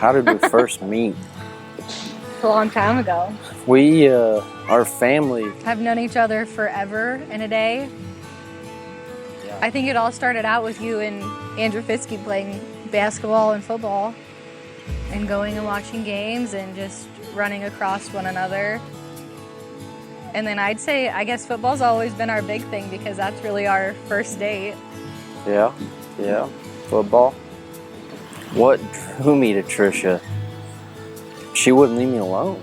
How did we first meet? A long time ago. We, our family. I've known each other forever and a day. Yeah. I think it all started out with you and Andrew Fiske playing basketball and football and going and watching games and just running across one another. And then I'd say, I guess football's always been our big thing because that's really our first date. Yeah, football. What drew me to Trisha? She wouldn't leave me alone.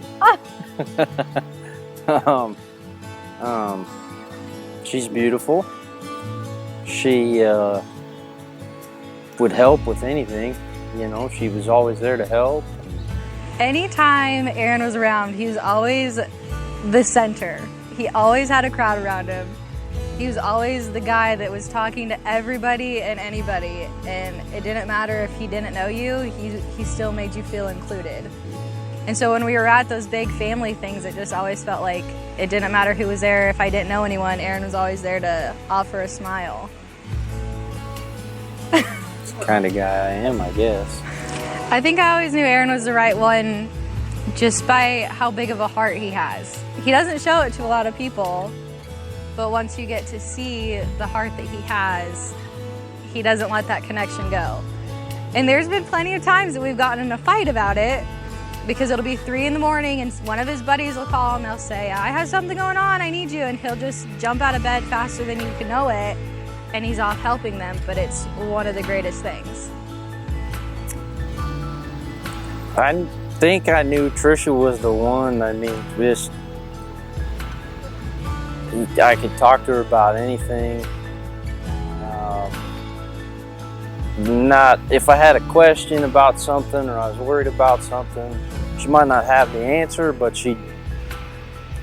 She's beautiful. She would help with anything. You know, she was always there to help. Anytime Aaron was around, he was always the center. He always had a crowd around him. He was always the guy that was talking to everybody and anybody, and it didn't matter if he didn't know you, he still made you feel included. And so when we were at those big family things, it just always felt like it didn't matter who was there. If I didn't know anyone, Aaron was always there to offer a smile. It's the kind of guy I am, I guess. I think I always knew Aaron was the right one just by how big of a heart he has. He doesn't show it to a lot of people, but once you get to see the heart that he has, he doesn't let that connection go. And there's been plenty of times that we've gotten in a fight about it because it'll be 3 in the morning and one of his buddies will call and they'll say, I have something going on, I need you. And he'll just jump out of bed faster than you can know it. And he's off helping them, but it's one of the greatest things. I think I knew Trisha was the one. I mean, just I could talk to her about anything. Not if I had a question about something or I was worried about something, she might not have the answer, but she'd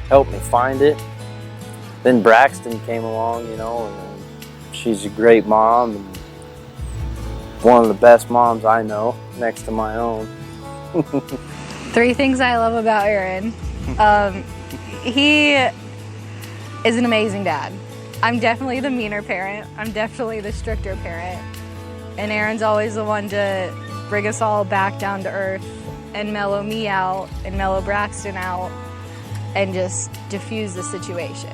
help me find it. Then Braxton came along, you know, and she's a great mom and one of the best moms I know, next to my own. 3 things I love about Aaron. He is an amazing dad. I'm definitely the meaner parent. I'm definitely the stricter parent. And Aaron's always the one to bring us all back down to earth and mellow me out and mellow Braxton out and just diffuse the situation.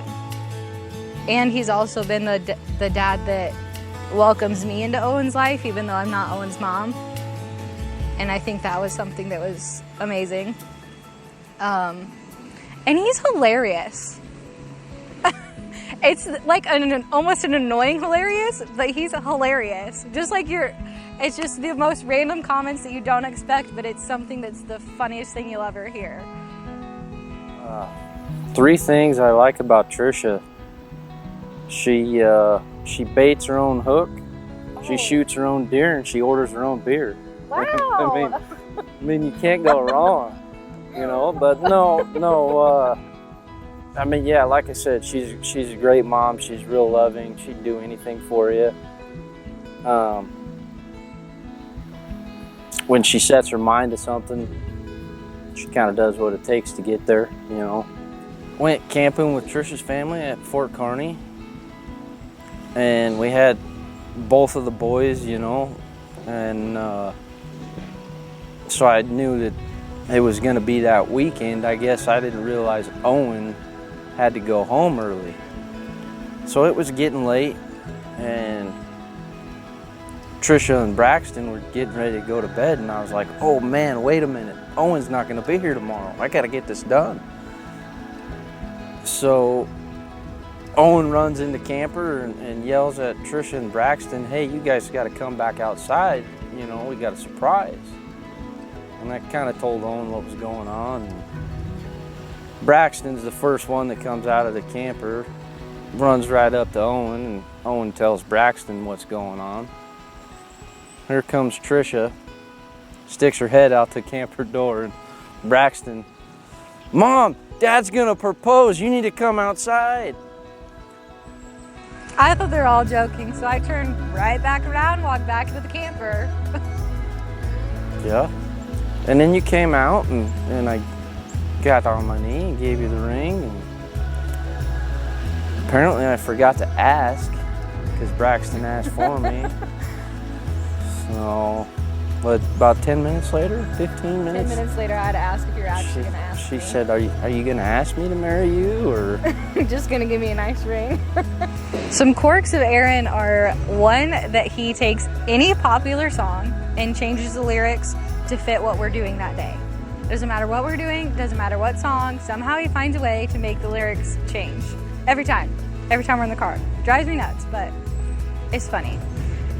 And he's also been the dad that welcomes me into Owen's life, even though I'm not Owen's mom. And I think that was something that was amazing. And he's hilarious. It's like almost an annoying hilarious, but he's hilarious. Just like it's just the most random comments that you don't expect, but it's something that's the funniest thing you'll ever hear. 3 things I like about Trisha. She baits her own hook, she shoots her own deer, and she orders her own beer. Wow. I mean, you can't go wrong, you know. But no. I mean, yeah, like I said, she's a great mom. She's real loving. She'd do anything for you. When she sets her mind to something, she kind of does what it takes to get there, you know. Went camping with Trisha's family at Fort Kearney, and we had both of the boys, you know, and so I knew that it was going to be that weekend. I guess I didn't realize Owen had to go home early. So it was getting late, and Trisha and Braxton were getting ready to go to bed, and I was like, oh man, wait a minute. Owen's not going to be here tomorrow. I got to get this done. So Owen runs in the camper and yells at Trisha and Braxton, hey, you guys got to come back outside. You know, we got a surprise. And I kind of told Owen what was going on. And Braxton's the first one that comes out of the camper, runs right up to Owen, and Owen tells Braxton what's going on. Here comes Trisha, sticks her head out the camper door, and Braxton, Mom, Dad's gonna propose, you need to come outside. I thought they were all joking, so I turned right back around and walked back into the camper. Yeah. And then you came out, and I got on my knee and gave you the ring. And apparently I forgot to ask because Braxton asked for me. So What, about 10 minutes later? 15 minutes? 10 minutes later, I had to ask if you're actually going to ask She me. said, are you going to ask me to marry you, or? Just going to give me a nice ring. Some quirks of Aaron are, one, that he takes any popular song and changes the lyrics to fit what we're doing that day. Doesn't matter what we're doing, doesn't matter what song, somehow he finds a way to make the lyrics change. Every time we're in the car. Drives me nuts, but it's funny.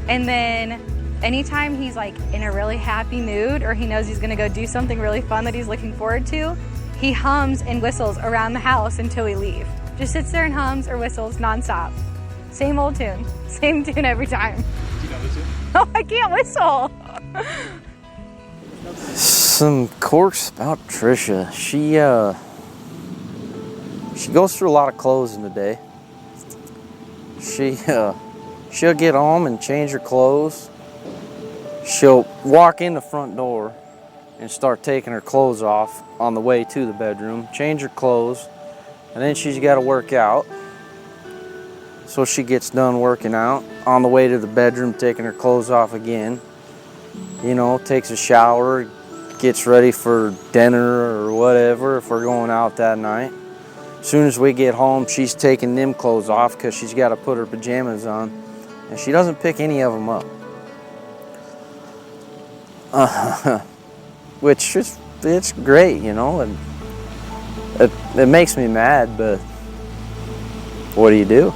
And then anytime he's like in a really happy mood, or he knows he's gonna go do something really fun that he's looking forward to, he hums and whistles around the house until we leave. Just sits there and hums or whistles nonstop. Same old tune, same tune every time. Do you know the tune? No, I can't whistle. Some quirks about Trisha. She goes through a lot of clothes in the day. She'll get home and change her clothes. She'll walk in the front door and start taking her clothes off on the way to the bedroom, change her clothes, and then she's got to work out. So she gets done working out, on the way to the bedroom, taking her clothes off again. You know, takes a shower, gets ready for dinner or whatever if we're going out that night. As soon as we get home, she's taking them clothes off because she's got to put her pajamas on, and she doesn't pick any of them up. Which is, it's great, you know, and it makes me mad, but what do you do?